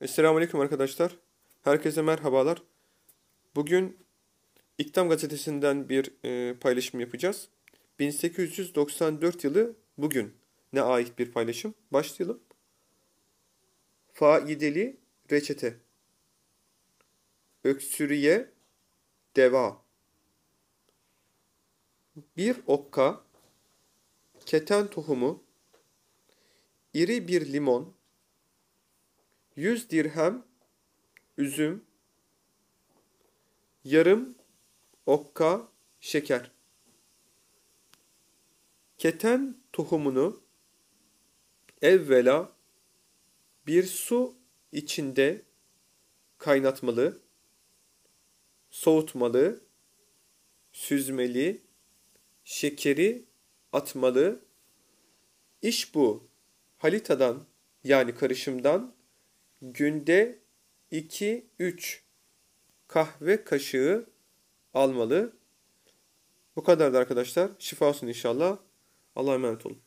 Selamünaleyküm arkadaşlar. Herkese merhabalar. Bugün İktam gazetesinden bir paylaşım yapacağız. 1894 yılı bugün ne ait bir paylaşım? Başlayalım. Faideli reçete. Öksürüğe deva. Bir okka, keten tohumu, iri bir limon, 100 dirhem üzüm, yarım okka şeker. Keten tohumunu evvela bir su içinde kaynatmalı, soğutmalı, süzmeli, şekeri atmalı. İş bu. Halitadan yani karışımdan günde 2-3 kahve kaşığı almalı. Bu kadardı arkadaşlar. Şifa olsun inşallah. Allah'a emanet olun.